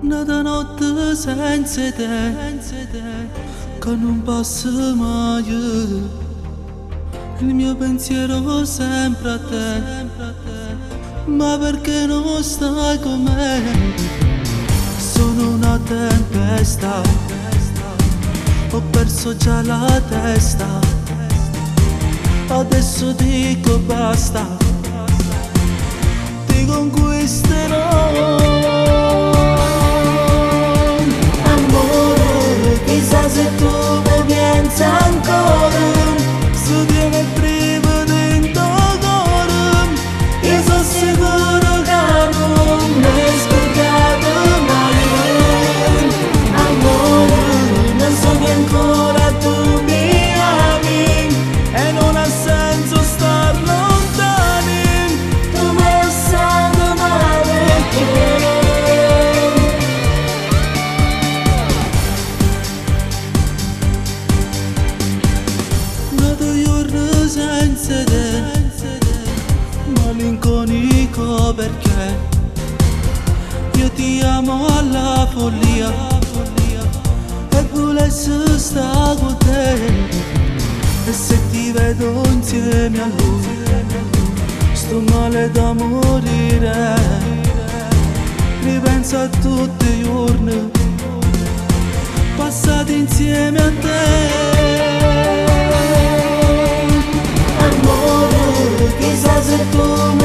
Nada notte senza te, che non passa mai. Il mio pensiero sempre a te, ma perché non stai con me? Sono una tempesta, ho perso già la testa, adesso dico basta, ti conquisterò. Chissà se tu mi pensi ancora, Se tiene prima dentro cuore, io sono sicuro che non mi scordate mai. Amore, non so che ancora tu mi ami, e non ha senso star lontani. tu mi hai lasciato male. Senza te, malinconico perché io ti amo alla follia e volessi stare con te. E se ti vedo insieme a lui sto male da morire, ripenso a tutti i giorni passati insieme a te. Amore, chissà se tu mi